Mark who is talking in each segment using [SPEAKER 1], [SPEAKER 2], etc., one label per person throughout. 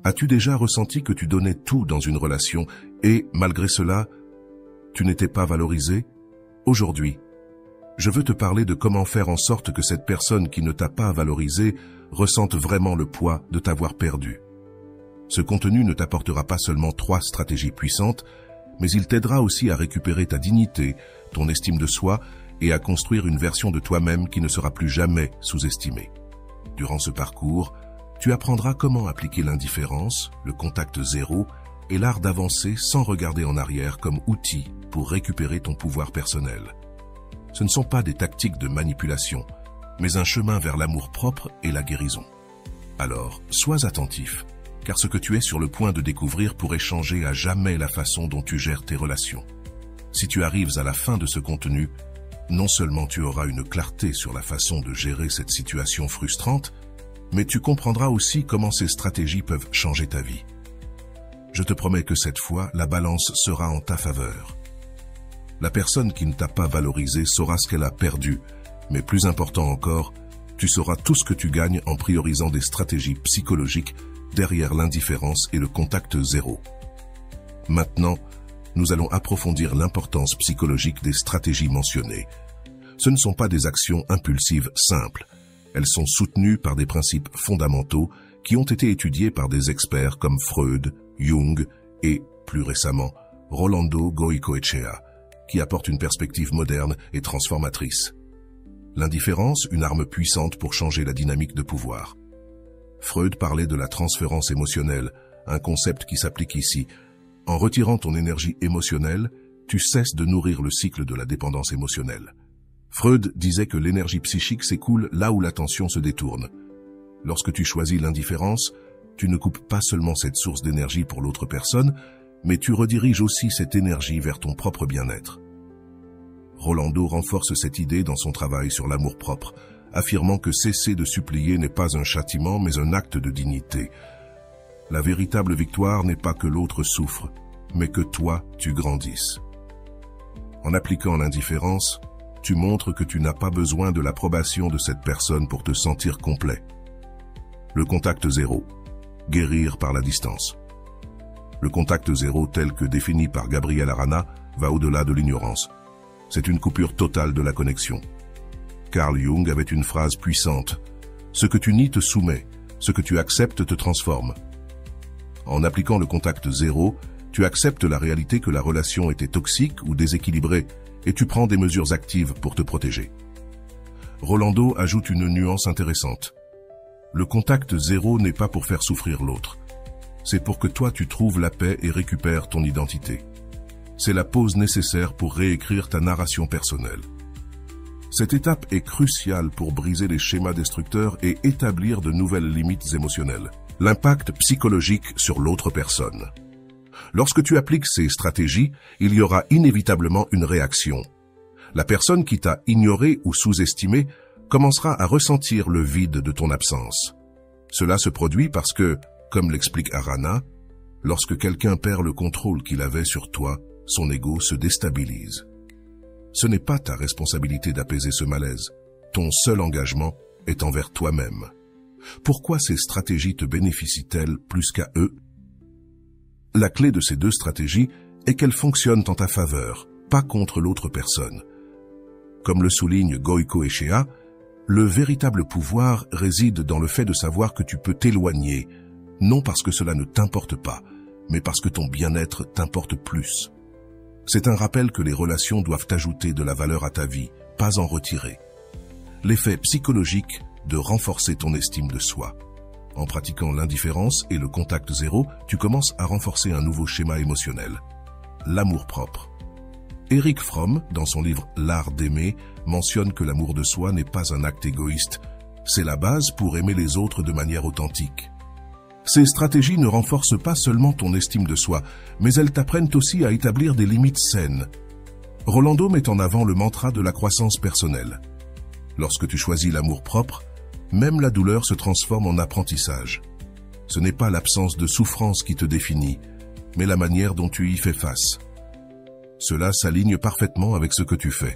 [SPEAKER 1] As-tu déjà ressenti que tu donnais tout dans une relation et, malgré cela, tu n'étais pas valorisé? Aujourd'hui, je veux te parler de comment faire en sorte que cette personne qui ne t'a pas valorisé ressente vraiment le poids de t'avoir perdu. Ce contenu ne t'apportera pas seulement 3 stratégies puissantes, mais il t'aidera aussi à récupérer ta dignité, ton estime de soi et à construire une version de toi-même qui ne sera plus jamais sous-estimée. Durant ce parcours, tu apprendras comment appliquer l'indifférence, le contact zéro et l'art d'avancer sans regarder en arrière comme outil pour récupérer ton pouvoir personnel. Ce ne sont pas des tactiques de manipulation, mais un chemin vers l'amour-propre et la guérison. Alors, sois attentif, car ce que tu es sur le point de découvrir pourrait changer à jamais la façon dont tu gères tes relations. Si tu arrives à la fin de ce contenu, non seulement tu auras une clarté sur la façon de gérer cette situation frustrante, mais tu comprendras aussi comment ces stratégies peuvent changer ta vie. Je te promets que cette fois, la balance sera en ta faveur. La personne qui ne t'a pas valorisé saura ce qu'elle a perdu, mais plus important encore, tu sauras tout ce que tu gagnes en priorisant des stratégies psychologiques derrière l'indifférence et le contact zéro. Maintenant, nous allons approfondir l'importance psychologique des stratégies mentionnées. Ce ne sont pas des actions impulsives simples. Elles sont soutenues par des principes fondamentaux qui ont été étudiés par des experts comme Freud, Jung et, plus récemment, Rolando Goicoechea, qui apportent une perspective moderne et transformatrice. L'indifférence, une arme puissante pour changer la dynamique de pouvoir. Freud parlait de la transférence émotionnelle, un concept qui s'applique ici. En retirant ton énergie émotionnelle, tu cesses de nourrir le cycle de la dépendance émotionnelle. Freud disait que l'énergie psychique s'écoule là où l'attention se détourne. Lorsque tu choisis l'indifférence, tu ne coupes pas seulement cette source d'énergie pour l'autre personne, mais tu rediriges aussi cette énergie vers ton propre bien-être. Rolando renforce cette idée dans son travail sur l'amour-propre, affirmant que cesser de supplier n'est pas un châtiment mais un acte de dignité. La véritable victoire n'est pas que l'autre souffre, mais que toi, tu grandisses. En appliquant l'indifférence, tu montres que tu n'as pas besoin de l'approbation de cette personne pour te sentir complet. Le contact zéro. Guérir par la distance. Le contact zéro tel que défini par Gabriel Arana va au-delà de l'ignorance. C'est une coupure totale de la connexion. Carl Jung avait une phrase puissante. Ce que tu nies te soumet, ce que tu acceptes te transforme. En appliquant le contact zéro, tu acceptes la réalité que la relation était toxique ou déséquilibrée et tu prends des mesures actives pour te protéger. Rolando ajoute une nuance intéressante. Le contact zéro n'est pas pour faire souffrir l'autre. C'est pour que toi tu trouves la paix et récupères ton identité. C'est la pause nécessaire pour réécrire ta narration personnelle. Cette étape est cruciale pour briser les schémas destructeurs et établir de nouvelles limites émotionnelles. L'impact psychologique sur l'autre personne. Lorsque tu appliques ces stratégies, il y aura inévitablement une réaction. La personne qui t'a ignoré ou sous-estimé commencera à ressentir le vide de ton absence. Cela se produit parce que, comme l'explique Arana, lorsque quelqu'un perd le contrôle qu'il avait sur toi, son ego se déstabilise. Ce n'est pas ta responsabilité d'apaiser ce malaise. Ton seul engagement est envers toi-même. Pourquoi ces stratégies te bénéficient-elles plus qu'à eux? La clé de ces 2 stratégies est qu'elles fonctionnent en ta faveur, pas contre l'autre personne. Comme le souligne Goicoechea, le véritable pouvoir réside dans le fait de savoir que tu peux t'éloigner, non parce que cela ne t'importe pas, mais parce que ton bien-être t'importe plus. C'est un rappel que les relations doivent ajouter de la valeur à ta vie, pas en retirer. L'effet psychologique de renforcer ton estime de soi. En pratiquant l'indifférence et le contact zéro, tu commences à renforcer un nouveau schéma émotionnel. L'amour-propre. Erich Fromm, dans son livre « L'art d'aimer », mentionne que l'amour de soi n'est pas un acte égoïste. C'est la base pour aimer les autres de manière authentique. Ces stratégies ne renforcent pas seulement ton estime de soi, mais elles t'apprennent aussi à établir des limites saines. Rolando met en avant le mantra de la croissance personnelle. Lorsque tu choisis l'amour-propre, même la douleur se transforme en apprentissage. Ce n'est pas l'absence de souffrance qui te définit, mais la manière dont tu y fais face. Cela s'aligne parfaitement avec ce que tu fais.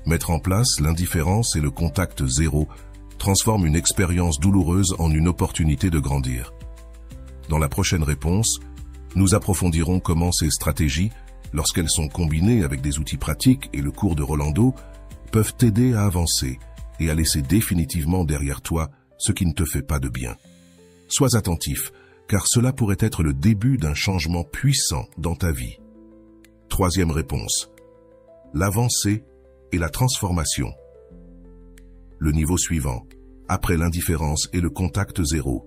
[SPEAKER 1] Mettre en place l'indifférence et le contact zéro transforme une expérience douloureuse en une opportunité de grandir. Dans la prochaine réponse, nous approfondirons comment ces stratégies, lorsqu'elles sont combinées avec des outils pratiques et le cours de Rolando, peuvent t'aider à avancer et à laisser définitivement derrière toi ce qui ne te fait pas de bien. Sois attentif, car cela pourrait être le début d'un changement puissant dans ta vie. Troisième réponse. L'avancée et la transformation. Le niveau suivant, après l'indifférence et le contact zéro.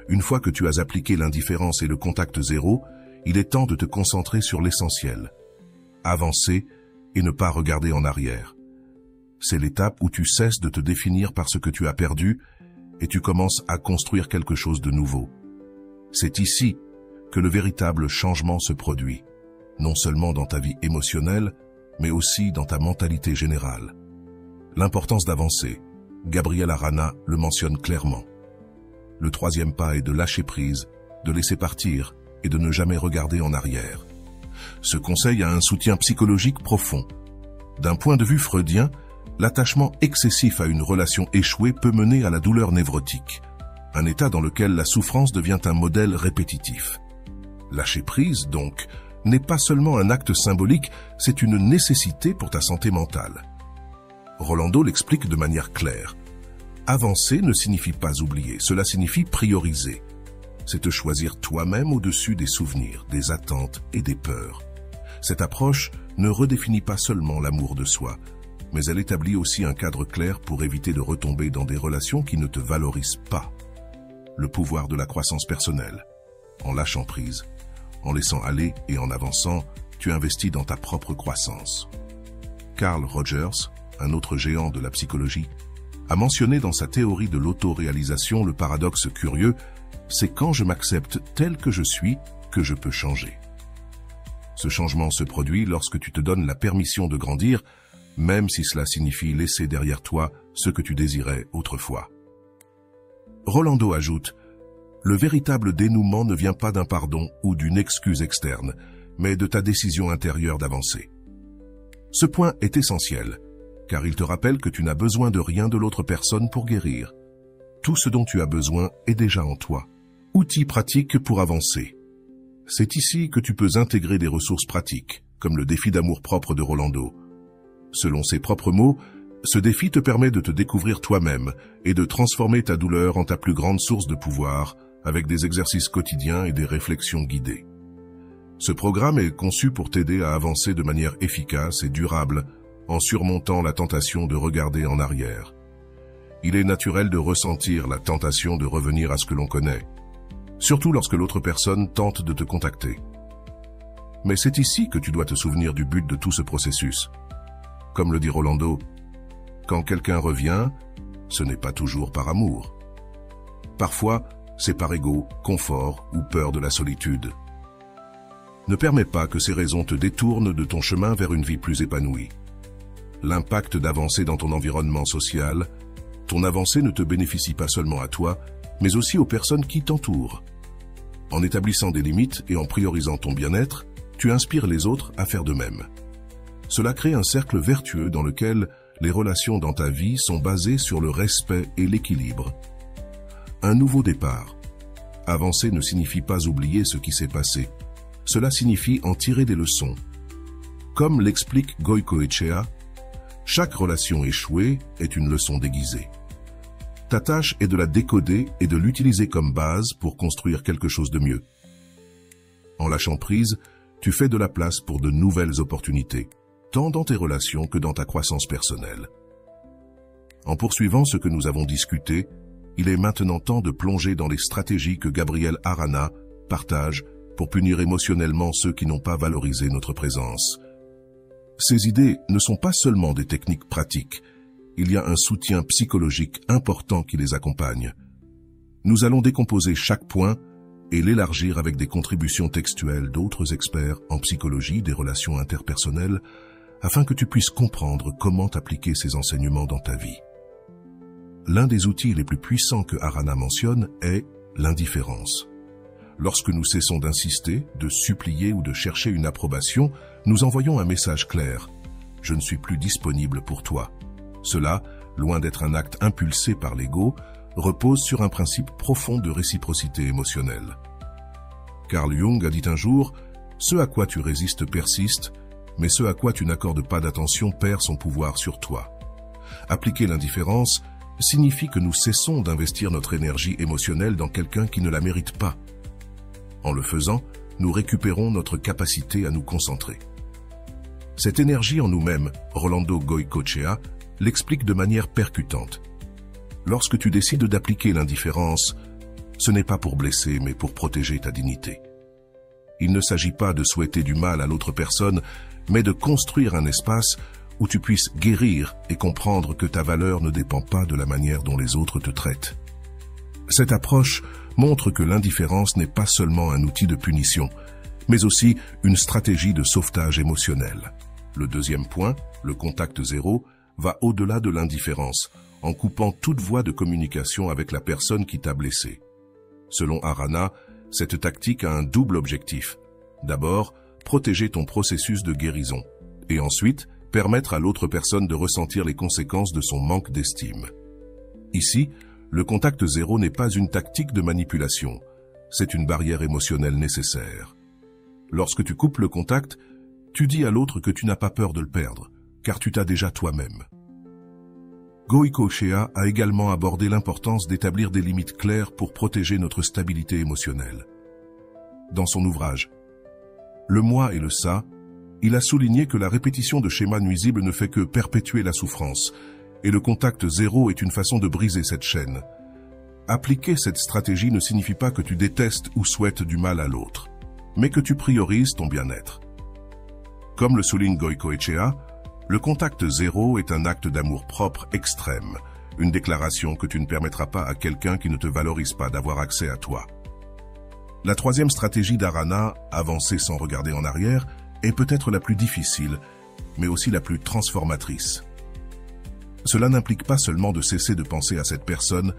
[SPEAKER 1] Une fois que tu as appliqué l'indifférence et le contact zéro, il est temps de te concentrer sur l'essentiel. Avancer et ne pas regarder en arrière. C'est l'étape où tu cesses de te définir par ce que tu as perdu et tu commences à construire quelque chose de nouveau. C'est ici que le véritable changement se produit, non seulement dans ta vie émotionnelle, mais aussi dans ta mentalité générale. L'importance d'avancer, Gabriel Arana le mentionne clairement. Le troisième pas est de lâcher prise, de laisser partir et de ne jamais regarder en arrière. Ce conseil a un soutien psychologique profond. D'un point de vue freudien, l'attachement excessif à une relation échouée peut mener à la douleur névrotique, un état dans lequel la souffrance devient un modèle répétitif. Lâcher prise, donc, n'est pas seulement un acte symbolique, c'est une nécessité pour ta santé mentale. Rolando l'explique de manière claire. Avancer ne signifie pas oublier, cela signifie prioriser. C'est te choisir toi-même au-dessus des souvenirs, des attentes et des peurs. Cette approche ne redéfinit pas seulement l'amour de soi, mais elle établit aussi un cadre clair pour éviter de retomber dans des relations qui ne te valorisent pas. Le pouvoir de la croissance personnelle. En lâchant prise, en laissant aller et en avançant, tu investis dans ta propre croissance. Carl Rogers, un autre géant de la psychologie, a mentionné dans sa théorie de l'autoréalisation le paradoxe curieux, c'est quand je m'accepte tel que je suis que je peux changer. Ce changement se produit lorsque tu te donnes la permission de grandir, même si cela signifie laisser derrière toi ce que tu désirais autrefois. Rolando ajoute, le véritable dénouement ne vient pas d'un pardon ou d'une excuse externe, mais de ta décision intérieure d'avancer. Ce point est essentiel, car il te rappelle que tu n'as besoin de rien de l'autre personne pour guérir. Tout ce dont tu as besoin est déjà en toi. Outils pratiques pour avancer. C'est ici que tu peux intégrer des ressources pratiques, comme le défi d'amour-propre de Rolando. Selon ses propres mots, ce défi te permet de te découvrir toi-même et de transformer ta douleur en ta plus grande source de pouvoir avec des exercices quotidiens et des réflexions guidées. Ce programme est conçu pour t'aider à avancer de manière efficace et durable en surmontant la tentation de regarder en arrière. Il est naturel de ressentir la tentation de revenir à ce que l'on connaît, surtout lorsque l'autre personne tente de te contacter. Mais c'est ici que tu dois te souvenir du but de tout ce processus. Comme le dit Rolando, quand quelqu'un revient, ce n'est pas toujours par amour. Parfois, c'est par ego, confort ou peur de la solitude. Ne permets pas que ces raisons te détournent de ton chemin vers une vie plus épanouie. L'impact d'avancer dans ton environnement social, ton avancée ne te bénéficie pas seulement à toi, mais aussi aux personnes qui t'entourent. En établissant des limites et en priorisant ton bien-être, tu inspires les autres à faire de même. Cela crée un cercle vertueux dans lequel les relations dans ta vie sont basées sur le respect et l'équilibre. Un nouveau départ. Avancer ne signifie pas oublier ce qui s'est passé. Cela signifie en tirer des leçons. Comme l'explique Goicoechea, chaque relation échouée est une leçon déguisée. Ta tâche est de la décoder et de l'utiliser comme base pour construire quelque chose de mieux. En lâchant prise, tu fais de la place pour de nouvelles opportunités, tant dans tes relations que dans ta croissance personnelle. En poursuivant ce que nous avons discuté, il est maintenant temps de plonger dans les stratégies que Gabriel Arana partage pour punir émotionnellement ceux qui n'ont pas valorisé notre présence. Ces idées ne sont pas seulement des techniques pratiques, il y a un soutien psychologique important qui les accompagne. Nous allons décomposer chaque point et l'élargir avec des contributions textuelles d'autres experts en psychologie des relations interpersonnelles afin que tu puisses comprendre comment appliquer ces enseignements dans ta vie. L'un des outils les plus puissants que Arana mentionne est l'indifférence. Lorsque nous cessons d'insister, de supplier ou de chercher une approbation, nous envoyons un message clair. Je ne suis plus disponible pour toi. Cela, loin d'être un acte impulsé par l'ego, repose sur un principe profond de réciprocité émotionnelle. Carl Jung a dit un jour « Ce à quoi tu résistes persiste, mais ce à quoi tu n'accordes pas d'attention perd son pouvoir sur toi. » Appliquer l'indifférence signifie que nous cessons d'investir notre énergie émotionnelle dans quelqu'un qui ne la mérite pas. En le faisant, nous récupérons notre capacité à nous concentrer. Cette énergie en nous-mêmes, Rolando Goycochea l'explique de manière percutante. Lorsque tu décides d'appliquer l'indifférence, ce n'est pas pour blesser, mais pour protéger ta dignité. Il ne s'agit pas de souhaiter du mal à l'autre personne, mais de construire un espace où tu puisses guérir et comprendre que ta valeur ne dépend pas de la manière dont les autres te traitent. Cette approche montre que l'indifférence n'est pas seulement un outil de punition, mais aussi une stratégie de sauvetage émotionnel. Le deuxième point, le contact zéro, va au-delà de l'indifférence, en coupant toute voie de communication avec la personne qui t'a blessé. Selon Arana, cette tactique a un double objectif. D'abord, protéger ton processus de guérison, et ensuite, permettre à l'autre personne de ressentir les conséquences de son manque d'estime. Ici, le contact zéro n'est pas une tactique de manipulation, c'est une barrière émotionnelle nécessaire. Lorsque tu coupes le contact, tu dis à l'autre que tu n'as pas peur de le perdre, car tu t'as déjà toi-même. Goycochea a également abordé l'importance d'établir des limites claires pour protéger notre stabilité émotionnelle. Dans son ouvrage « Le moi et le ça », il a souligné que la répétition de schémas nuisibles ne fait que perpétuer la souffrance, et le contact zéro est une façon de briser cette chaîne. Appliquer cette stratégie ne signifie pas que tu détestes ou souhaites du mal à l'autre, mais que tu priorises ton bien-être. Comme le souligne Goycochea, le contact zéro est un acte d'amour-propre extrême, une déclaration que tu ne permettras pas à quelqu'un qui ne te valorise pas d'avoir accès à toi. La troisième stratégie d'Arana, avancer sans regarder en arrière, est peut-être la plus difficile, mais aussi la plus transformatrice. Cela n'implique pas seulement de cesser de penser à cette personne,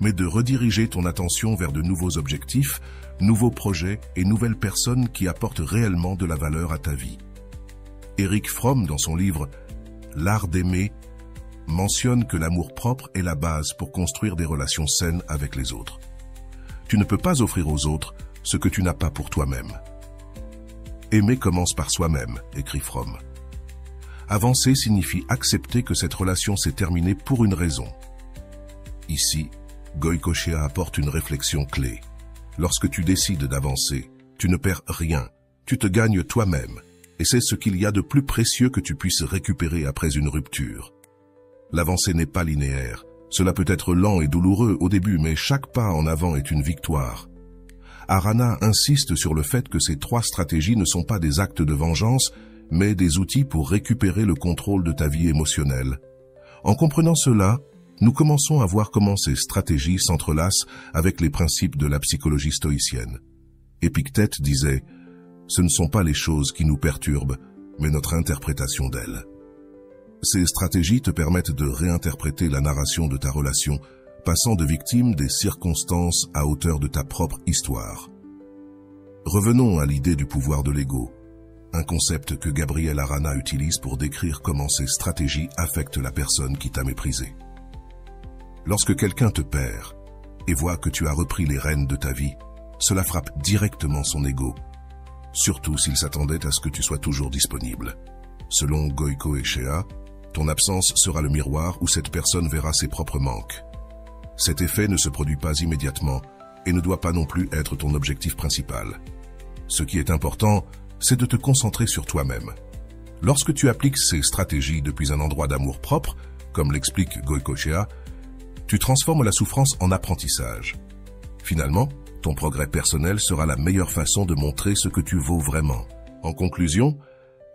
[SPEAKER 1] mais de rediriger ton attention vers de nouveaux objectifs, nouveaux projets et nouvelles personnes qui apportent réellement de la valeur à ta vie. Erich Fromm, dans son livre « L'art d'aimer », mentionne que l'amour-propre est la base pour construire des relations saines avec les autres. Tu ne peux pas offrir aux autres ce que tu n'as pas pour toi-même. Aimer commence par soi-même, écrit Fromm. Avancer signifie accepter que cette relation s'est terminée pour une raison. Ici, Goycochea apporte une réflexion clé. Lorsque tu décides d'avancer, tu ne perds rien, tu te gagnes toi-même, et c'est ce qu'il y a de plus précieux que tu puisses récupérer après une rupture. L'avancée n'est pas linéaire, cela peut être lent et douloureux au début, mais chaque pas en avant est une victoire. Arana insiste sur le fait que ces trois stratégies ne sont pas des actes de vengeance, mais des outils pour récupérer le contrôle de ta vie émotionnelle. En comprenant cela, nous commençons à voir comment ces stratégies s'entrelacent avec les principes de la psychologie stoïcienne. Épictète disait « Ce ne sont pas les choses qui nous perturbent, mais notre interprétation d'elles. » Ces stratégies te permettent de réinterpréter la narration de ta relation, passant de victime des circonstances à hauteur de ta propre histoire. Revenons à l'idée du pouvoir de l'ego, un concept que Gabriel Arana utilise pour décrire comment ces stratégies affectent la personne qui t'a méprisé. Lorsque quelqu'un te perd et voit que tu as repris les rênes de ta vie, cela frappe directement son ego, surtout s'il s'attendait à ce que tu sois toujours disponible. Selon Goycochea, ton absence sera le miroir où cette personne verra ses propres manques. Cet effet ne se produit pas immédiatement et ne doit pas non plus être ton objectif principal. Ce qui est important, c'est de te concentrer sur toi-même. Lorsque tu appliques ces stratégies depuis un endroit d'amour propre, comme l'explique Goycochea, tu transformes la souffrance en apprentissage. Finalement, ton progrès personnel sera la meilleure façon de montrer ce que tu vaux vraiment. En conclusion,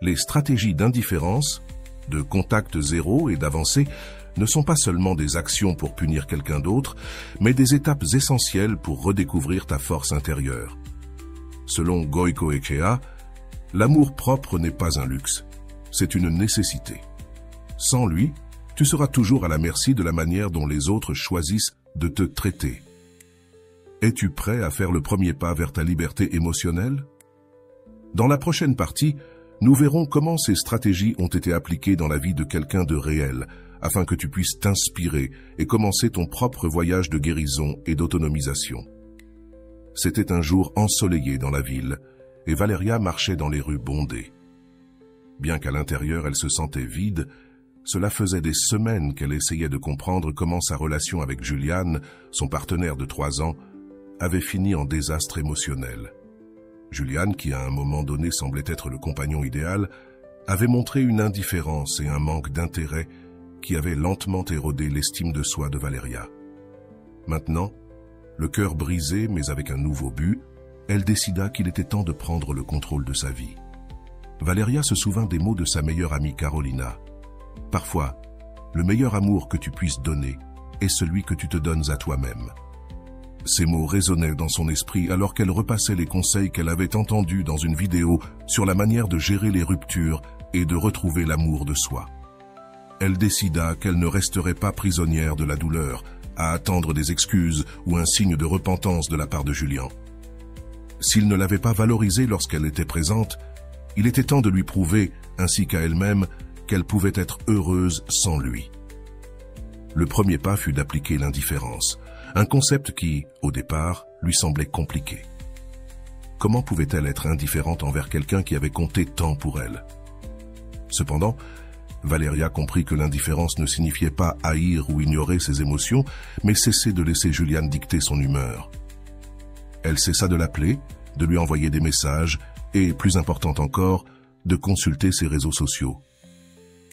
[SPEAKER 1] les stratégies d'indifférence, de contact zéro et d'avancée ne sont pas seulement des actions pour punir quelqu'un d'autre, mais des étapes essentielles pour redécouvrir ta force intérieure. Selon Goycochea, l'amour-propre n'est pas un luxe, c'est une nécessité. Sans lui, tu seras toujours à la merci de la manière dont les autres choisissent de te traiter. Es-tu prêt à faire le premier pas vers ta liberté émotionnelle? Dans la prochaine partie, nous verrons comment ces stratégies ont été appliquées dans la vie de quelqu'un de réel, afin que tu puisses t'inspirer et commencer ton propre voyage de guérison et d'autonomisation. C'était un jour ensoleillé dans la ville, et Valeria marchait dans les rues bondées. Bien qu'à l'intérieur elle se sentait vide, cela faisait des semaines qu'elle essayait de comprendre comment sa relation avec Julian, son partenaire de 3 ans, avait fini en désastre émotionnel. Julian, qui à un moment donné semblait être le compagnon idéal, avait montré une indifférence et un manque d'intérêt qui avaient lentement érodé l'estime de soi de Valeria. Maintenant, le cœur brisé mais avec un nouveau but, elle décida qu'il était temps de prendre le contrôle de sa vie. Valeria se souvint des mots de sa meilleure amie Carolina. « Parfois, le meilleur amour que tu puisses donner est celui que tu te donnes à toi-même. » Ces mots résonnaient dans son esprit alors qu'elle repassait les conseils qu'elle avait entendus dans une vidéo sur la manière de gérer les ruptures et de retrouver l'amour de soi. Elle décida qu'elle ne resterait pas prisonnière de la douleur, à attendre des excuses ou un signe de repentance de la part de Julian. S'il ne l'avait pas valorisée lorsqu'elle était présente, il était temps de lui prouver, ainsi qu'à elle-même, qu'elle pouvait être heureuse sans lui. Le premier pas fut d'appliquer l'indifférence, un concept qui, au départ, lui semblait compliqué. Comment pouvait-elle être indifférente envers quelqu'un qui avait compté tant pour elle? Cependant, Valeria comprit que l'indifférence ne signifiait pas haïr ou ignorer ses émotions, mais cesser de laisser Julian dicter son humeur. Elle cessa de l'appeler, de lui envoyer des messages et, plus important encore, de consulter ses réseaux sociaux.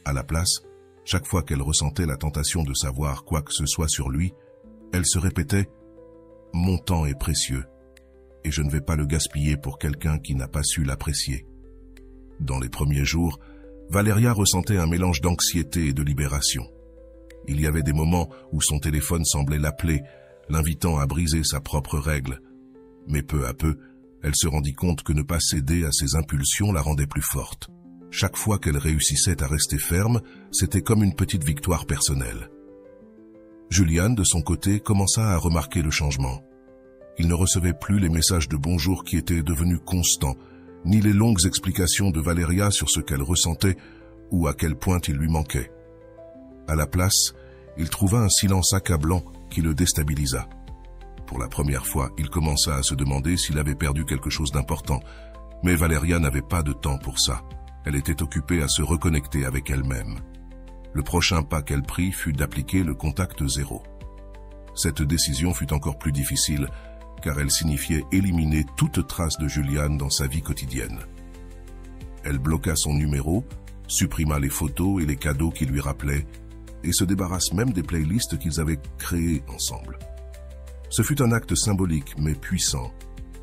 [SPEAKER 1] À la place, chaque fois qu'elle ressentait la tentation de savoir quoi que ce soit sur lui, elle se répétait « Mon temps est précieux, et je ne vais pas le gaspiller pour quelqu'un qui n'a pas su l'apprécier. » Dans les premiers jours, Valeria ressentait un mélange d'anxiété et de libération. Il y avait des moments où son téléphone semblait l'appeler, l'invitant à briser sa propre règle. Mais peu à peu, elle se rendit compte que ne pas céder à ses impulsions la rendait plus forte. Chaque fois qu'elle réussissait à rester ferme, c'était comme une petite victoire personnelle. Julian, de son côté, commença à remarquer le changement. Il ne recevait plus les messages de bonjour qui étaient devenus constants, ni les longues explications de Valeria sur ce qu'elle ressentait ou à quel point il lui manquait. À la place, il trouva un silence accablant qui le déstabilisa. Pour la première fois, il commença à se demander s'il avait perdu quelque chose d'important, mais Valeria n'avait pas de temps pour ça. Elle était occupée à se reconnecter avec elle-même. Le prochain pas qu'elle prit fut d'appliquer le contact zéro. Cette décision fut encore plus difficile, car elle signifiait éliminer toute trace de Julian dans sa vie quotidienne. Elle bloqua son numéro, supprima les photos et les cadeaux qui lui rappelaient, et se débarrasse même des playlists qu'ils avaient créées ensemble. Ce fut un acte symbolique mais puissant,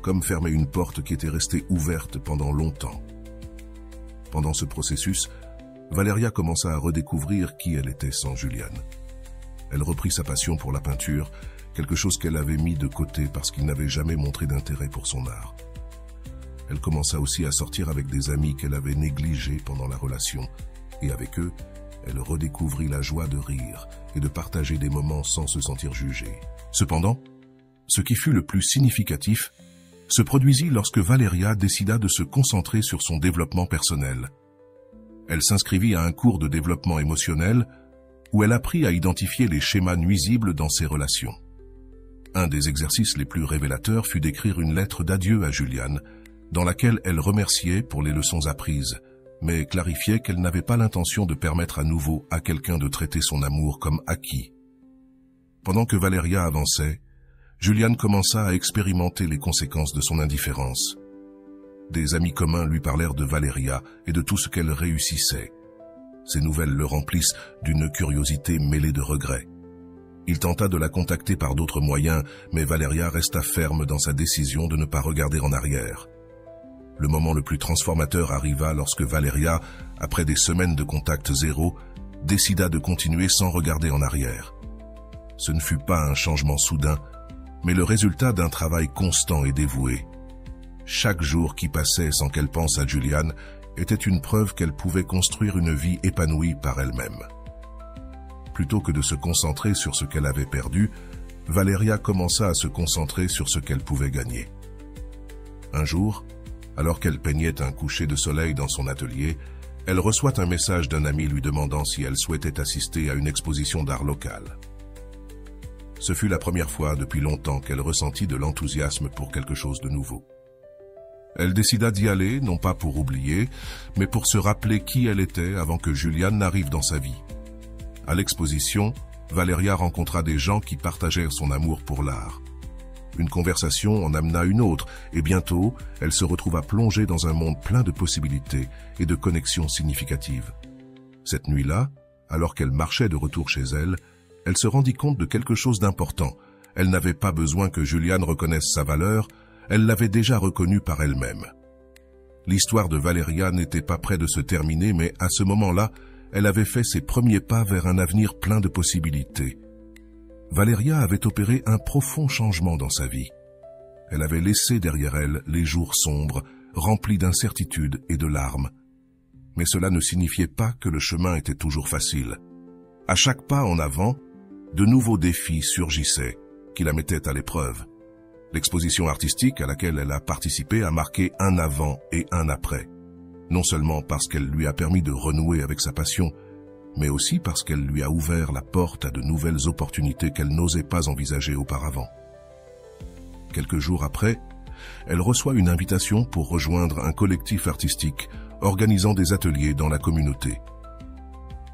[SPEAKER 1] comme fermer une porte qui était restée ouverte pendant longtemps. Pendant ce processus, Valeria commença à redécouvrir qui elle était sans Julian. Elle reprit sa passion pour la peinture, quelque chose qu'elle avait mis de côté parce qu'il n'avait jamais montré d'intérêt pour son art. Elle commença aussi à sortir avec des amis qu'elle avait négligés pendant la relation, et avec eux, elle redécouvrit la joie de rire et de partager des moments sans se sentir jugée. Cependant, ce qui fut le plus significatif se produisit lorsque Valeria décida de se concentrer sur son développement personnel. Elle s'inscrivit à un cours de développement émotionnel où elle apprit à identifier les schémas nuisibles dans ses relations. Un des exercices les plus révélateurs fut d'écrire une lettre d'adieu à Julian, dans laquelle elle remerciait pour les leçons apprises, mais clarifiait qu'elle n'avait pas l'intention de permettre à nouveau à quelqu'un de traiter son amour comme acquis. Pendant que Valeria avançait, Julian commença à expérimenter les conséquences de son indifférence. Des amis communs lui parlèrent de Valeria et de tout ce qu'elle réussissait. Ces nouvelles le remplissent d'une curiosité mêlée de regrets. Il tenta de la contacter par d'autres moyens, mais Valeria resta ferme dans sa décision de ne pas regarder en arrière. Le moment le plus transformateur arriva lorsque Valeria, après des semaines de contact zéro, décida de continuer sans regarder en arrière. Ce ne fut pas un changement soudain, mais le résultat d'un travail constant et dévoué. Chaque jour qui passait sans qu'elle pense à Julian était une preuve qu'elle pouvait construire une vie épanouie par elle-même. Plutôt que de se concentrer sur ce qu'elle avait perdu, Valeria commença à se concentrer sur ce qu'elle pouvait gagner. Un jour, alors qu'elle peignait un coucher de soleil dans son atelier, elle reçoit un message d'un ami lui demandant si elle souhaitait assister à une exposition d'art local. Ce fut la première fois depuis longtemps qu'elle ressentit de l'enthousiasme pour quelque chose de nouveau. Elle décida d'y aller, non pas pour oublier, mais pour se rappeler qui elle était avant que Julian n'arrive dans sa vie. À l'exposition, Valeria rencontra des gens qui partagèrent son amour pour l'art. Une conversation en amena une autre, et bientôt, elle se retrouva plongée dans un monde plein de possibilités et de connexions significatives. Cette nuit-là, alors qu'elle marchait de retour chez elle, elle se rendit compte de quelque chose d'important. Elle n'avait pas besoin que Julian reconnaisse sa valeur, elle l'avait déjà reconnue par elle-même. L'histoire de Valeria n'était pas près de se terminer, mais à ce moment-là, elle avait fait ses premiers pas vers un avenir plein de possibilités. Valeria avait opéré un profond changement dans sa vie. Elle avait laissé derrière elle les jours sombres, remplis d'incertitudes et de larmes. Mais cela ne signifiait pas que le chemin était toujours facile. À chaque pas en avant, de nouveaux défis surgissaient, qui la mettaient à l'épreuve. L'exposition artistique à laquelle elle a participé a marqué un avant et un après. Non seulement parce qu'elle lui a permis de renouer avec sa passion, mais aussi parce qu'elle lui a ouvert la porte à de nouvelles opportunités qu'elle n'osait pas envisager auparavant. Quelques jours après, elle reçoit une invitation pour rejoindre un collectif artistique organisant des ateliers dans la communauté.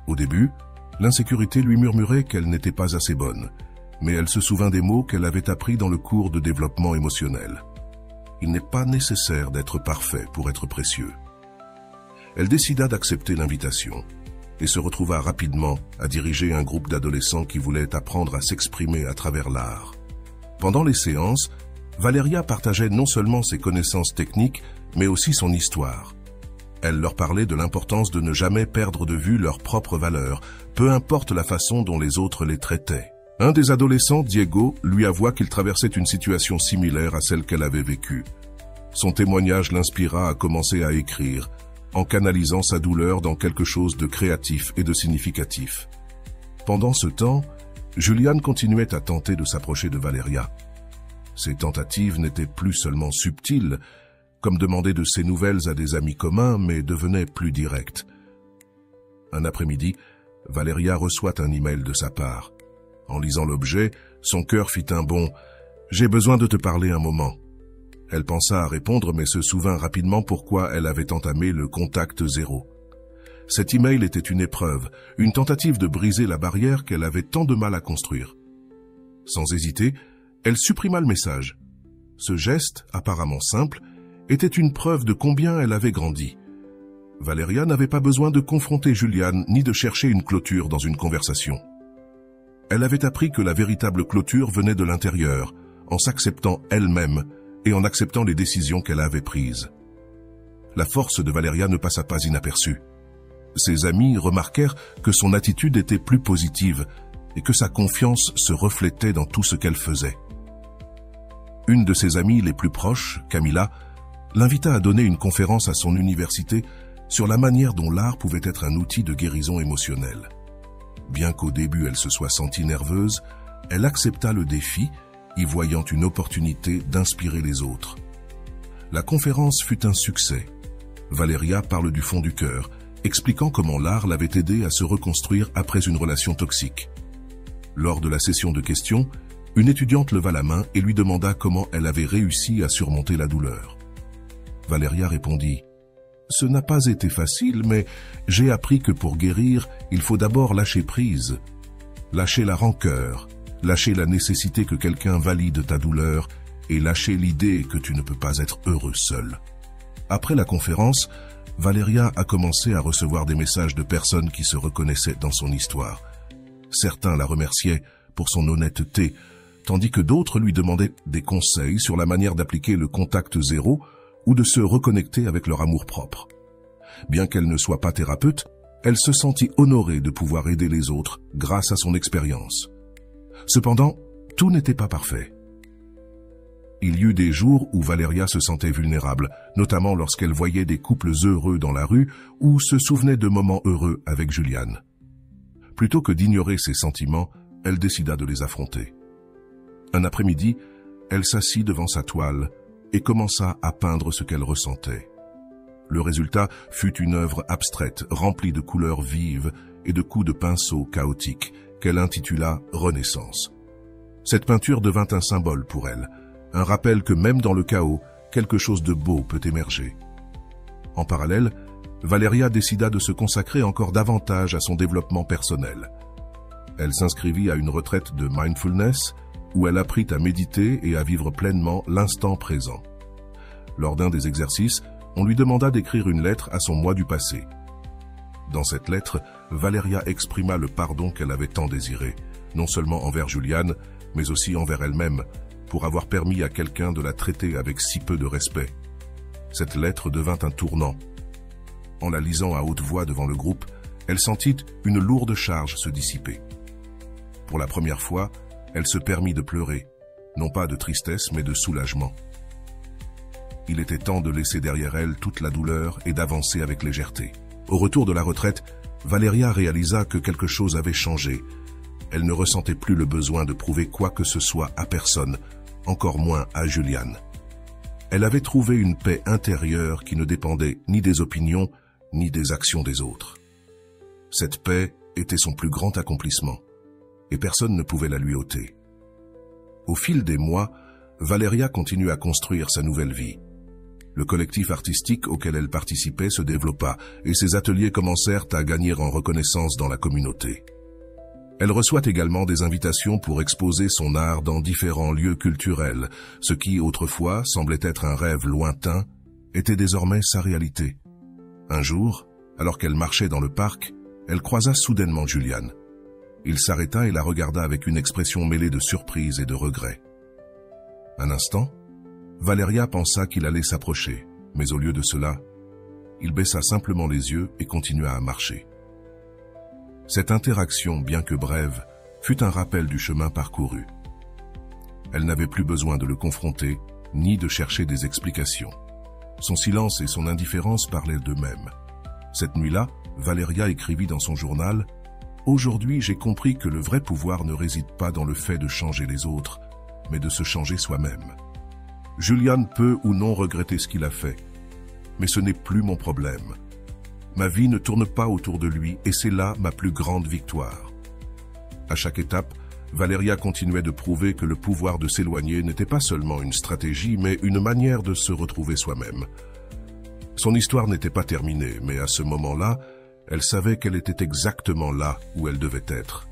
[SPEAKER 1] Au début, l'insécurité lui murmurait qu'elle n'était pas assez bonne, mais elle se souvint des mots qu'elle avait appris dans le cours de développement émotionnel. Il n'est pas nécessaire d'être parfait pour être précieux. Elle décida d'accepter l'invitation et se retrouva rapidement à diriger un groupe d'adolescents qui voulaient apprendre à s'exprimer à travers l'art. Pendant les séances, Valeria partageait non seulement ses connaissances techniques, mais aussi son histoire. Elle leur parlait de l'importance de ne jamais perdre de vue leurs propres valeurs, peu importe la façon dont les autres les traitaient. Un des adolescents, Diego, lui avoua qu'il traversait une situation similaire à celle qu'elle avait vécue. Son témoignage l'inspira à commencer à écrire, en canalisant sa douleur dans quelque chose de créatif et de significatif. Pendant ce temps, Julian continuait à tenter de s'approcher de Valeria. Ses tentatives n'étaient plus seulement subtiles, comme demander de ses nouvelles à des amis communs, mais devenaient plus directes. Un après-midi, Valeria reçoit un email de sa part. En lisant l'objet, son cœur fit un bond. « J'ai besoin de te parler un moment. » Elle pensa à répondre, mais se souvint rapidement pourquoi elle avait entamé le contact zéro. Cet email était une épreuve, une tentative de briser la barrière qu'elle avait tant de mal à construire. Sans hésiter, elle supprima le message. Ce geste, apparemment simple, était une preuve de combien elle avait grandi. Valeria n'avait pas besoin de confronter Julian ni de chercher une clôture dans une conversation. Elle avait appris que la véritable clôture venait de l'intérieur, en s'acceptant elle-même et en acceptant les décisions qu'elle avait prises. La force de Valeria ne passa pas inaperçue. Ses amis remarquèrent que son attitude était plus positive et que sa confiance se reflétait dans tout ce qu'elle faisait. Une de ses amies les plus proches, Camilla, l'invita à donner une conférence à son université sur la manière dont l'art pouvait être un outil de guérison émotionnelle. Bien qu'au début elle se soit sentie nerveuse, elle accepta le défi, y voyant une opportunité d'inspirer les autres. La conférence fut un succès. Valeria parle du fond du cœur, expliquant comment l'art l'avait aidée à se reconstruire après une relation toxique. Lors de la session de questions, une étudiante leva la main et lui demanda comment elle avait réussi à surmonter la douleur. Valeria répondit « Ce n'a pas été facile, mais j'ai appris que pour guérir, il faut d'abord lâcher prise, lâcher la rancœur, lâcher la nécessité que quelqu'un valide ta douleur et lâcher l'idée que tu ne peux pas être heureux seul. » Après la conférence, Valeria a commencé à recevoir des messages de personnes qui se reconnaissaient dans son histoire. Certains la remerciaient pour son honnêteté, tandis que d'autres lui demandaient des conseils sur la manière d'appliquer le contact zéro ou de se reconnecter avec leur amour-propre. Bien qu'elle ne soit pas thérapeute, elle se sentit honorée de pouvoir aider les autres grâce à son expérience. Cependant, tout n'était pas parfait. Il y eut des jours où Valeria se sentait vulnérable, notamment lorsqu'elle voyait des couples heureux dans la rue ou se souvenait de moments heureux avec Julian. Plutôt que d'ignorer ses sentiments, elle décida de les affronter. Un après-midi, elle s'assit devant sa toile et commença à peindre ce qu'elle ressentait. Le résultat fut une œuvre abstraite, remplie de couleurs vives et de coups de pinceau chaotiques, qu'elle intitula « Renaissance ». Cette peinture devint un symbole pour elle, un rappel que même dans le chaos, quelque chose de beau peut émerger. En parallèle, Valeria décida de se consacrer encore davantage à son développement personnel. Elle s'inscrivit à une retraite de mindfulness où elle apprit à méditer et à vivre pleinement l'instant présent. Lors d'un des exercices, on lui demanda d'écrire une lettre à son moi du passé. Dans cette lettre, Valeria exprima le pardon qu'elle avait tant désiré, non seulement envers Juliane, mais aussi envers elle-même, pour avoir permis à quelqu'un de la traiter avec si peu de respect. Cette lettre devint un tournant. En la lisant à haute voix devant le groupe, elle sentit une lourde charge se dissiper. Pour la première fois, elle se permit de pleurer, non pas de tristesse mais de soulagement. Il était temps de laisser derrière elle toute la douleur et d'avancer avec légèreté. Au retour de la retraite, Valeria réalisa que quelque chose avait changé. Elle ne ressentait plus le besoin de prouver quoi que ce soit à personne, encore moins à Juliane. Elle avait trouvé une paix intérieure qui ne dépendait ni des opinions, ni des actions des autres. Cette paix était son plus grand accomplissement, et personne ne pouvait la lui ôter. Au fil des mois, Valeria continue à construire sa nouvelle vie. Le collectif artistique auquel elle participait se développa, et ses ateliers commencèrent à gagner en reconnaissance dans la communauté. Elle reçoit également des invitations pour exposer son art dans différents lieux culturels, ce qui, autrefois, semblait être un rêve lointain, était désormais sa réalité. Un jour, alors qu'elle marchait dans le parc, elle croisa soudainement Juliane. Il s'arrêta et la regarda avec une expression mêlée de surprise et de regret. Un instant, Valeria pensa qu'il allait s'approcher, mais au lieu de cela, il baissa simplement les yeux et continua à marcher. Cette interaction, bien que brève, fut un rappel du chemin parcouru. Elle n'avait plus besoin de le confronter, ni de chercher des explications. Son silence et son indifférence parlaient d'eux-mêmes. Cette nuit-là, Valeria écrivit dans son journal « Aujourd'hui, j'ai compris que le vrai pouvoir ne réside pas dans le fait de changer les autres, mais de se changer soi-même. Juliane peut ou non regretter ce qu'il a fait, mais ce n'est plus mon problème. Ma vie ne tourne pas autour de lui et c'est là ma plus grande victoire. » À chaque étape, Valeria continuait de prouver que le pouvoir de s'éloigner n'était pas seulement une stratégie, mais une manière de se retrouver soi-même. Son histoire n'était pas terminée, mais à ce moment-là, elle savait qu'elle était exactement là où elle devait être.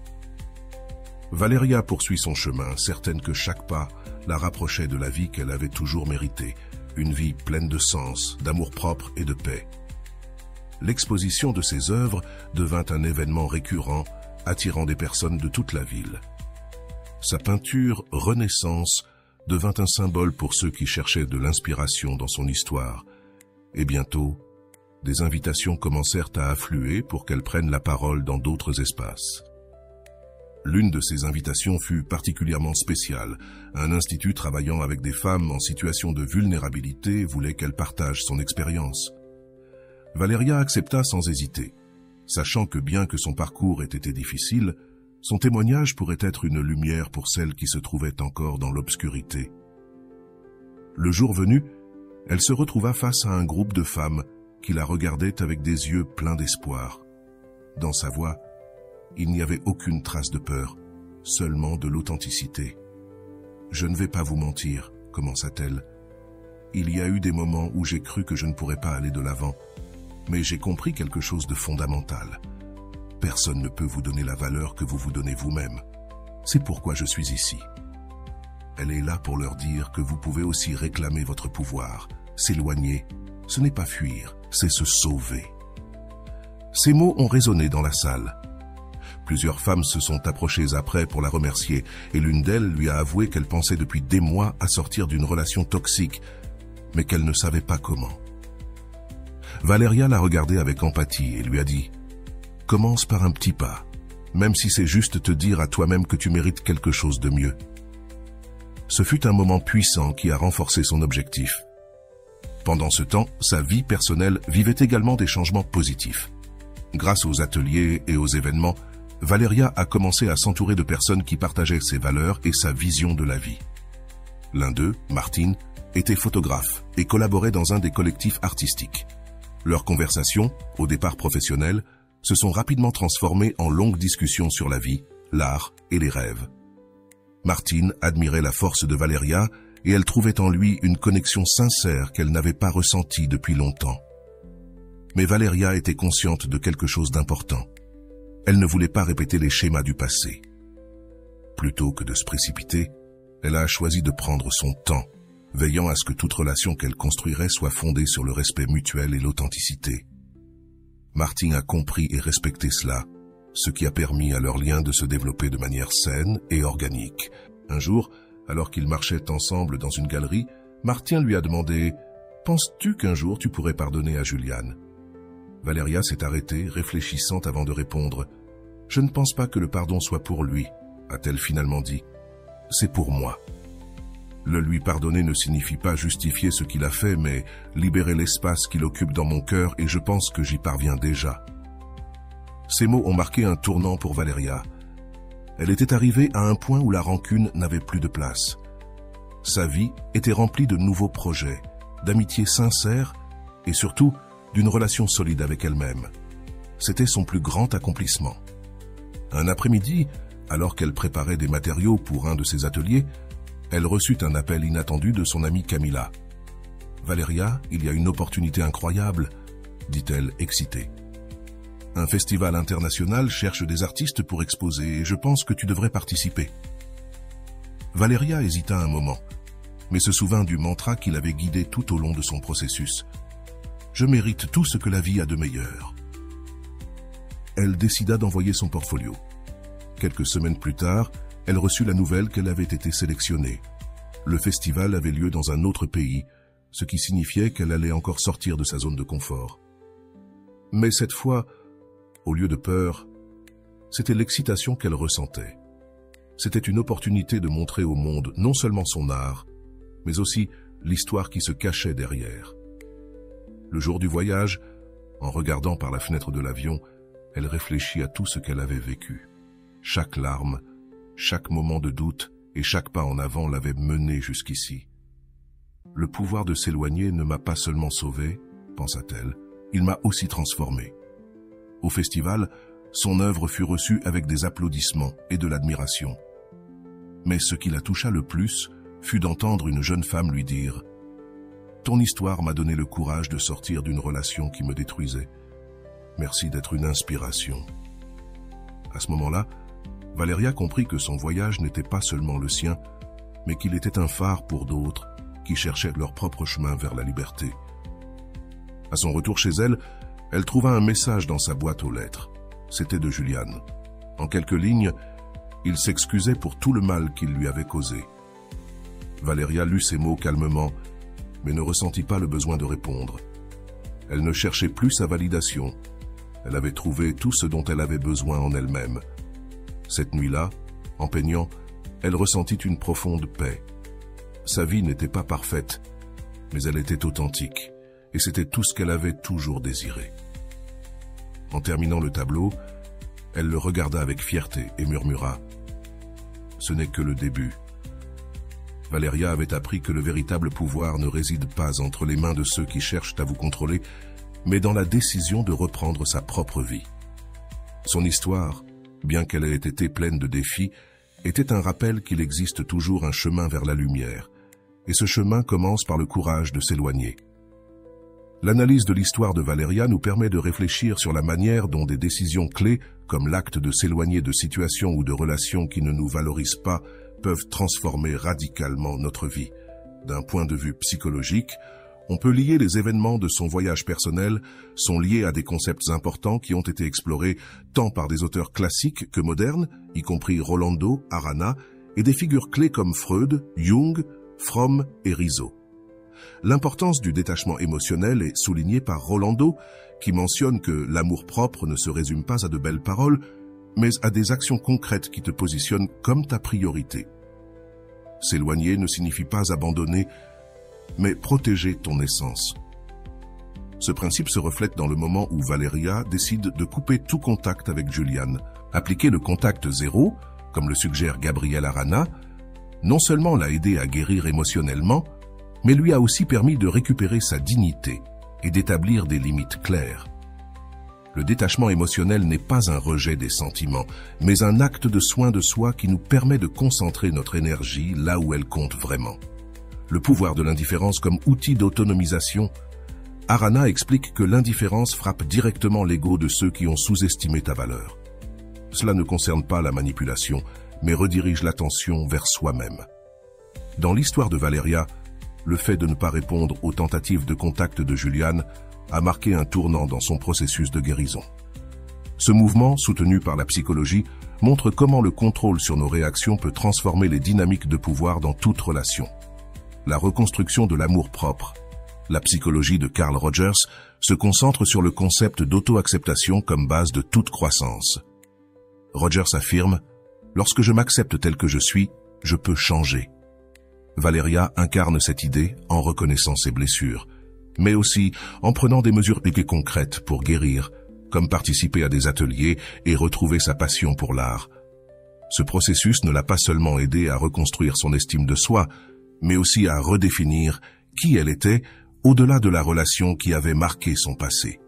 [SPEAKER 1] Valeria poursuit son chemin, certaine que chaque pas la rapprochait de la vie qu'elle avait toujours méritée, une vie pleine de sens, d'amour-propre et de paix. L'exposition de ses œuvres devint un événement récurrent, attirant des personnes de toute la ville. Sa peinture « Renaissance » devint un symbole pour ceux qui cherchaient de l'inspiration dans son histoire, et bientôt, des invitations commencèrent à affluer pour qu'elle prenne la parole dans d'autres espaces. L'une de ces invitations fut particulièrement spéciale. Un institut travaillant avec des femmes en situation de vulnérabilité voulait qu'elle partage son expérience. Valeria accepta sans hésiter, sachant que bien que son parcours ait été difficile, son témoignage pourrait être une lumière pour celles qui se trouvaient encore dans l'obscurité. Le jour venu, elle se retrouva face à un groupe de femmes qui la regardaient avec des yeux pleins d'espoir. Dans sa voix, il n'y avait aucune trace de peur, seulement de l'authenticité. « Je ne vais pas vous mentir », commença-t-elle. « Il y a eu des moments où j'ai cru que je ne pourrais pas aller de l'avant, mais j'ai compris quelque chose de fondamental. Personne ne peut vous donner la valeur que vous vous donnez vous-même. C'est pourquoi je suis ici. » Elle est là pour leur dire que vous pouvez aussi réclamer votre pouvoir, s'éloigner. Ce n'est pas fuir, c'est se sauver. Ces mots ont résonné dans la salle. Plusieurs femmes se sont approchées après pour la remercier et l'une d'elles lui a avoué qu'elle pensait depuis des mois à sortir d'une relation toxique, mais qu'elle ne savait pas comment. Valeria l'a regardée avec empathie et lui a dit « Commence par un petit pas, même si c'est juste te dire à toi-même que tu mérites quelque chose de mieux. » Ce fut un moment puissant qui a renforcé son objectif. Pendant ce temps, sa vie personnelle vivait également des changements positifs. Grâce aux ateliers et aux événements, Valeria a commencé à s'entourer de personnes qui partageaient ses valeurs et sa vision de la vie. L'un d'eux, Martine, était photographe et collaborait dans un des collectifs artistiques. Leurs conversations, au départ professionnelles, se sont rapidement transformées en longues discussions sur la vie, l'art et les rêves. Martine admirait la force de Valeria et elle trouvait en lui une connexion sincère qu'elle n'avait pas ressentie depuis longtemps. Mais Valeria était consciente de quelque chose d'important. Elle ne voulait pas répéter les schémas du passé. Plutôt que de se précipiter, elle a choisi de prendre son temps, veillant à ce que toute relation qu'elle construirait soit fondée sur le respect mutuel et l'authenticité. Martine a compris et respecté cela, ce qui a permis à leur lien de se développer de manière saine et organique. Un jour, alors qu'ils marchaient ensemble dans une galerie, Martine lui a demandé « Penses-tu qu'un jour tu pourrais pardonner à Julian ?» Valeria s'est arrêtée, réfléchissant avant de répondre « Je ne pense pas que le pardon soit pour lui », a-t-elle finalement dit. « C'est pour moi. » Le lui pardonner ne signifie pas justifier ce qu'il a fait, mais libérer l'espace qu'il occupe dans mon cœur et je pense que j'y parviens déjà. Ces mots ont marqué un tournant pour Valeria. Elle était arrivée à un point où la rancune n'avait plus de place. Sa vie était remplie de nouveaux projets, d'amitiés sincères et surtout d'une relation solide avec elle-même. C'était son plus grand accomplissement. Un après-midi, alors qu'elle préparait des matériaux pour un de ses ateliers, elle reçut un appel inattendu de son amie Camilla. « Valeria, il y a une opportunité incroyable », dit-elle excitée. « Un festival international cherche des artistes pour exposer et je pense que tu devrais participer. » Valeria hésita un moment, mais se souvint du mantra qui l'avait guidée tout au long de son processus. « Je mérite tout ce que la vie a de meilleur. » Elle décida d'envoyer son portfolio. Quelques semaines plus tard, elle reçut la nouvelle qu'elle avait été sélectionnée. Le festival avait lieu dans un autre pays, ce qui signifiait qu'elle allait encore sortir de sa zone de confort. Mais cette fois, au lieu de peur, c'était l'excitation qu'elle ressentait. C'était une opportunité de montrer au monde non seulement son art, mais aussi l'histoire qui se cachait derrière. Le jour du voyage, en regardant par la fenêtre de l'avion, elle réfléchit à tout ce qu'elle avait vécu. Chaque larme, chaque moment de doute et chaque pas en avant l'avaient menée jusqu'ici. Le pouvoir de s'éloigner ne m'a pas seulement sauvée, pensa-t-elle, il m'a aussi transformée. Au festival, son œuvre fut reçue avec des applaudissements et de l'admiration. Mais ce qui la toucha le plus fut d'entendre une jeune femme lui dire « Ton histoire m'a donné le courage de sortir d'une relation qui me détruisait. Merci d'être une inspiration. » À ce moment-là, Valeria comprit que son voyage n'était pas seulement le sien, mais qu'il était un phare pour d'autres qui cherchaient leur propre chemin vers la liberté. À son retour chez elle, elle trouva un message dans sa boîte aux lettres. C'était de Julian. En quelques lignes, il s'excusait pour tout le mal qu'il lui avait causé. Valeria lut ces mots calmement, mais ne ressentit pas le besoin de répondre. Elle ne cherchait plus sa validation. Elle avait trouvé tout ce dont elle avait besoin en elle-même. Cette nuit-là, en peignant, elle ressentit une profonde paix. Sa vie n'était pas parfaite, mais elle était authentique, et c'était tout ce qu'elle avait toujours désiré. En terminant le tableau, elle le regarda avec fierté et murmura « Ce n'est que le début ». Valeria avait appris que le véritable pouvoir ne réside pas entre les mains de ceux qui cherchent à vous contrôler, mais dans la décision de reprendre sa propre vie. Son histoire, bien qu'elle ait été pleine de défis, était un rappel qu'il existe toujours un chemin vers la lumière, et ce chemin commence par le courage de s'éloigner. L'analyse de l'histoire de Valeria nous permet de réfléchir sur la manière dont des décisions clés, comme l'acte de s'éloigner de situations ou de relations qui ne nous valorisent pas, peuvent transformer radicalement notre vie. D'un point de vue psychologique, on peut lier les événements de son voyage personnel sont liés à des concepts importants qui ont été explorés tant par des auteurs classiques que modernes, y compris Rolando, Arana, et des figures clés comme Freud, Jung, Fromm et Rizzo. L'importance du détachement émotionnel est soulignée par Rolando, qui mentionne que l'amour-propre ne se résume pas à de belles paroles, mais à des actions concrètes qui te positionnent comme ta priorité. S'éloigner ne signifie pas abandonner, mais protéger ton essence. Ce principe se reflète dans le moment où Valeria décide de couper tout contact avec Julian. Appliquer le contact zéro, comme le suggère Gabriel Arana, non seulement l'a aidé à guérir émotionnellement, mais lui a aussi permis de récupérer sa dignité et d'établir des limites claires. Le détachement émotionnel n'est pas un rejet des sentiments, mais un acte de soin de soi qui nous permet de concentrer notre énergie là où elle compte vraiment. Le pouvoir de l'indifférence comme outil d'autonomisation. Arana explique que l'indifférence frappe directement l'ego de ceux qui ont sous-estimé ta valeur. Cela ne concerne pas la manipulation, mais redirige l'attention vers soi-même. Dans l'histoire de Valeria, le fait de ne pas répondre aux tentatives de contact de Julian a marqué un tournant dans son processus de guérison. Ce mouvement, soutenu par la psychologie, montre comment le contrôle sur nos réactions peut transformer les dynamiques de pouvoir dans toute relation. La reconstruction de l'amour-propre. La psychologie de Carl Rogers se concentre sur le concept d'auto-acceptation comme base de toute croissance. Rogers affirme « Lorsque je m'accepte tel que je suis, je peux changer ». Valeria incarne cette idée en reconnaissant ses blessures, mais aussi en prenant des mesures concrètes pour guérir, comme participer à des ateliers et retrouver sa passion pour l'art. Ce processus ne l'a pas seulement aidé à reconstruire son estime de soi, mais aussi à redéfinir qui elle était au-delà de la relation qui avait marqué son passé.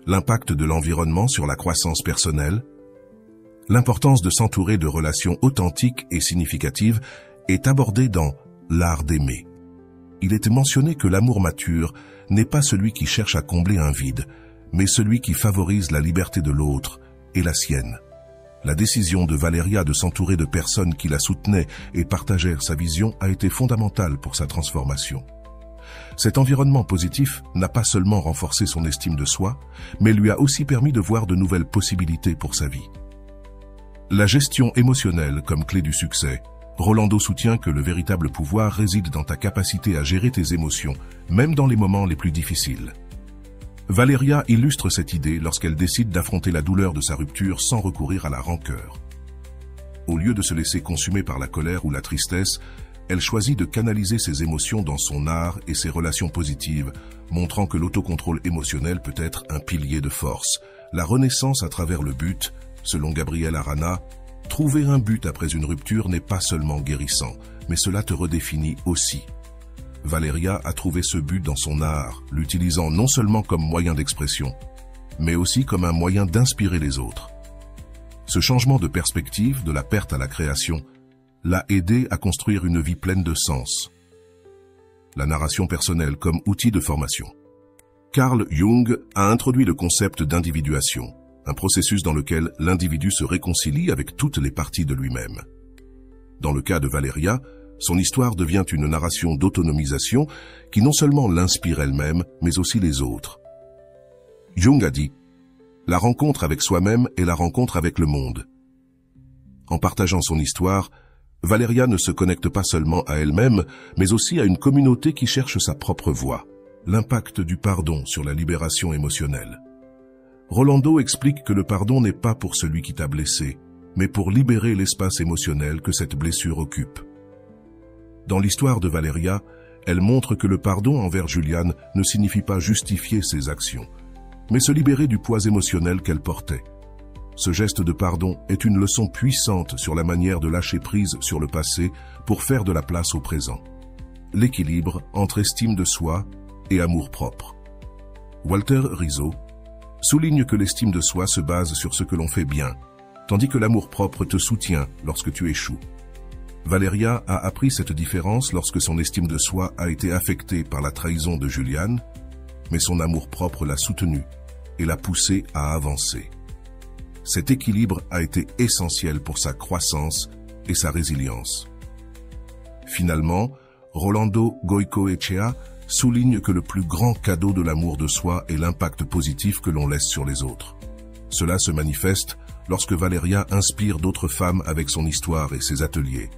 [SPEAKER 1] L'impact de l'environnement sur la croissance personnelle. L'importance de s'entourer de relations authentiques et significatives est abordée dans L'art d'aimer. Il est mentionné que l'amour mature n'est pas celui qui cherche à combler un vide, mais celui qui favorise la liberté de l'autre et la sienne. La décision de Valeria de s'entourer de personnes qui la soutenaient et partagèrent sa vision a été fondamentale pour sa transformation. Cet environnement positif n'a pas seulement renforcé son estime de soi, mais lui a aussi permis de voir de nouvelles possibilités pour sa vie. La gestion émotionnelle comme clé du succès. Rolando soutient que le véritable pouvoir réside dans ta capacité à gérer tes émotions, même dans les moments les plus difficiles. Valeria illustre cette idée lorsqu'elle décide d'affronter la douleur de sa rupture sans recourir à la rancœur. Au lieu de se laisser consumer par la colère ou la tristesse, elle choisit de canaliser ses émotions dans son art et ses relations positives, montrant que l'autocontrôle émotionnel peut être un pilier de force. La renaissance à travers le but, selon Gabriel Arana, trouver un but après une rupture n'est pas seulement guérissant, mais cela te redéfinit aussi. Valeria a trouvé ce but dans son art, l'utilisant non seulement comme moyen d'expression, mais aussi comme un moyen d'inspirer les autres. Ce changement de perspective, de la perte à la création, l'a aidé à construire une vie pleine de sens. La narration personnelle comme outil de formation. Carl Jung a introduit le concept d'individuation, un processus dans lequel l'individu se réconcilie avec toutes les parties de lui-même. Dans le cas de Valeria, son histoire devient une narration d'autonomisation qui non seulement l'inspire elle-même, mais aussi les autres. Jung a dit « La rencontre avec soi-même est la rencontre avec le monde ». En partageant son histoire, Valeria ne se connecte pas seulement à elle-même, mais aussi à une communauté qui cherche sa propre voie. L'impact du pardon sur la libération émotionnelle. Rolando explique que le pardon n'est pas pour celui qui t'a blessé, mais pour libérer l'espace émotionnel que cette blessure occupe. Dans l'histoire de Valeria, elle montre que le pardon envers Julian ne signifie pas justifier ses actions, mais se libérer du poids émotionnel qu'elle portait. Ce geste de pardon est une leçon puissante sur la manière de lâcher prise sur le passé pour faire de la place au présent. L'équilibre entre estime de soi et amour-propre. Walter Rizzo souligne que l'estime de soi se base sur ce que l'on fait bien, tandis que l'amour-propre te soutient lorsque tu échoues. Valeria a appris cette différence lorsque son estime de soi a été affectée par la trahison de Julian, mais son amour-propre l'a soutenue et l'a poussée à avancer. Cet équilibre a été essentiel pour sa croissance et sa résilience. Finalement, Rolando Goicoechea souligne que le plus grand cadeau de l'amour de soi est l'impact positif que l'on laisse sur les autres. Cela se manifeste lorsque Valeria inspire d'autres femmes avec son histoire et ses ateliers.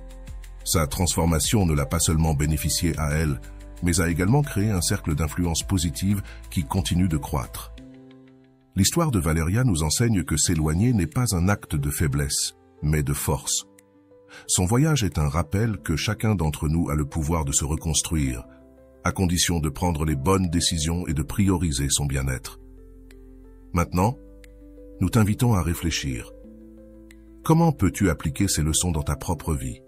[SPEAKER 1] Sa transformation ne l'a pas seulement bénéficié à elle, mais a également créé un cercle d'influence positive qui continue de croître. L'histoire de Valeria nous enseigne que s'éloigner n'est pas un acte de faiblesse, mais de force. Son voyage est un rappel que chacun d'entre nous a le pouvoir de se reconstruire, à condition de prendre les bonnes décisions et de prioriser son bien-être. Maintenant, nous t'invitons à réfléchir. Comment peux-tu appliquer ces leçons dans ta propre vie?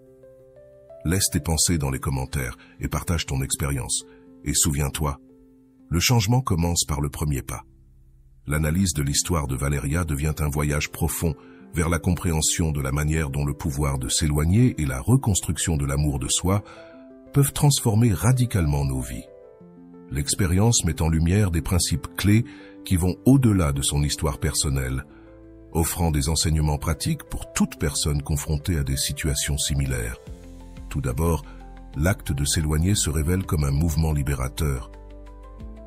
[SPEAKER 1] Laisse tes pensées dans les commentaires et partage ton expérience. Et souviens-toi, le changement commence par le premier pas. l'analyse de l'histoire de Valeria devient un voyage profond vers la compréhension de la manière dont le pouvoir de s'éloigner et la reconstruction de l'amour de soi peuvent transformer radicalement nos vies. L'expérience met en lumière des principes clés qui vont au-delà de son histoire personnelle, offrant des enseignements pratiques pour toute personne confrontée à des situations similaires. Tout d'abord, l'acte de s'éloigner se révèle comme un mouvement libérateur.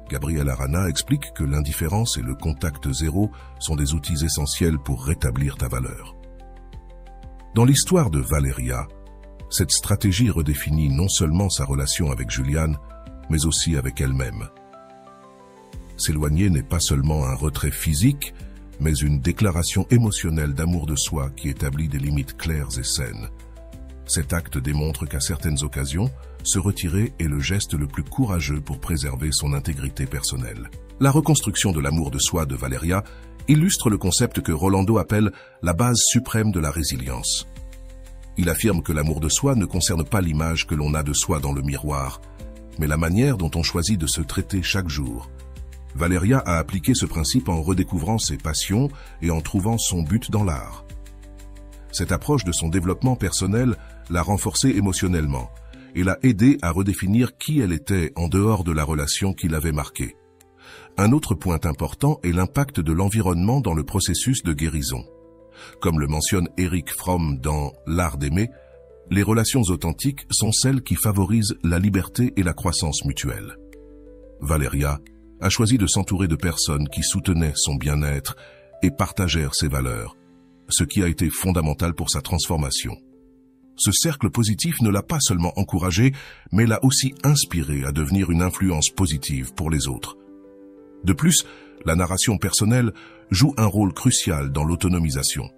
[SPEAKER 1] Gabriel Arana explique que l'indifférence et le contact zéro sont des outils essentiels pour rétablir ta valeur. Dans l'histoire de Valeria, cette stratégie redéfinit non seulement sa relation avec Julian, mais aussi avec elle-même. S'éloigner n'est pas seulement un retrait physique, mais une déclaration émotionnelle d'amour de soi qui établit des limites claires et saines. Cet acte démontre qu'à certaines occasions, se retirer est le geste le plus courageux pour préserver son intégrité personnelle. La reconstruction de l'amour de soi de Valeria illustre le concept que Rolando appelle la base suprême de la résilience. Il affirme que l'amour de soi ne concerne pas l'image que l'on a de soi dans le miroir, mais la manière dont on choisit de se traiter chaque jour. Valeria a appliqué ce principe en redécouvrant ses passions et en trouvant son but dans l'art. Cette approche de son développement personnel l'a renforcée émotionnellement et l'a aidée à redéfinir qui elle était en dehors de la relation qui l'avait marquée. Un autre point important est l'impact de l'environnement dans le processus de guérison. Comme le mentionne Erich Fromm dans L'art d'aimer, les relations authentiques sont celles qui favorisent la liberté et la croissance mutuelle. Valeria a choisi de s'entourer de personnes qui soutenaient son bien-être et partagèrent ses valeurs, ce qui a été fondamental pour sa transformation. Ce cercle positif ne l'a pas seulement encouragé, mais l'a aussi inspiré à devenir une influence positive pour les autres. De plus, la narration personnelle joue un rôle crucial dans l'autonomisation.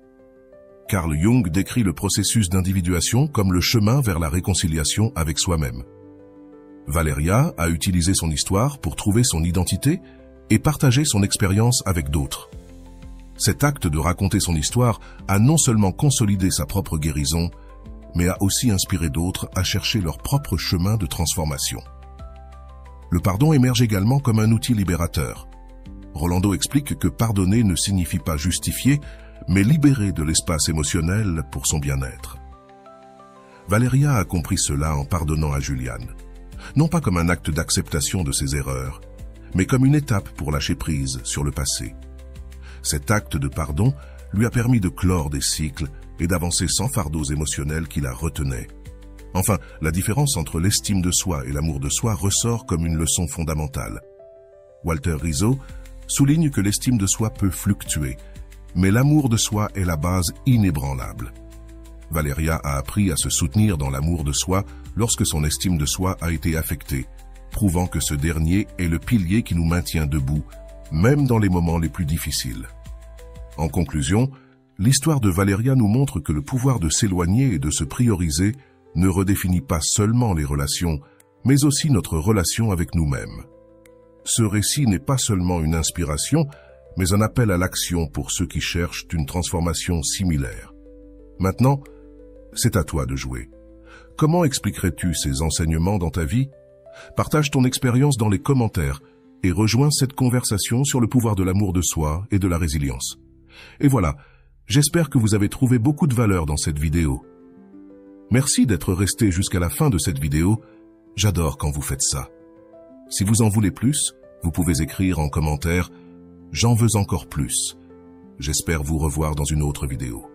[SPEAKER 1] Carl Jung décrit le processus d'individuation comme le chemin vers la réconciliation avec soi-même. Valeria a utilisé son histoire pour trouver son identité et partager son expérience avec d'autres. Cet acte de raconter son histoire a non seulement consolidé sa propre guérison, mais a aussi inspiré d'autres à chercher leur propre chemin de transformation. Le pardon émerge également comme un outil libérateur. Rolando explique que pardonner ne signifie pas justifier, mais libérer de l'espace émotionnel pour son bien-être. Valeria a compris cela en pardonnant à Julian, non pas comme un acte d'acceptation de ses erreurs, mais comme une étape pour lâcher prise sur le passé. Cet acte de pardon lui a permis de clore des cycles et d'avancer sans fardeaux émotionnels qui la retenaient. Enfin, la différence entre l'estime de soi et l'amour de soi ressort comme une leçon fondamentale. Walter Rizzo souligne que l'estime de soi peut fluctuer, mais l'amour de soi est la base inébranlable. Valeria a appris à se soutenir dans l'amour de soi lorsque son estime de soi a été affectée, prouvant que ce dernier est le pilier qui nous maintient debout, même dans les moments les plus difficiles. En conclusion, l'histoire de Valeria nous montre que le pouvoir de s'éloigner et de se prioriser ne redéfinit pas seulement les relations, mais aussi notre relation avec nous-mêmes. Ce récit n'est pas seulement une inspiration, mais un appel à l'action pour ceux qui cherchent une transformation similaire. Maintenant, c'est à toi de jouer. Comment expliquerais-tu ces enseignements dans ta vie? Partage ton expérience dans les commentaires et rejoins cette conversation sur le pouvoir de l'amour de soi et de la résilience. Et voilà, j'espère que vous avez trouvé beaucoup de valeur dans cette vidéo. Merci d'être resté jusqu'à la fin de cette vidéo. J'adore quand vous faites ça. Si vous en voulez plus, vous pouvez écrire en commentaire « J'en veux encore plus ». J'espère vous revoir dans une autre vidéo.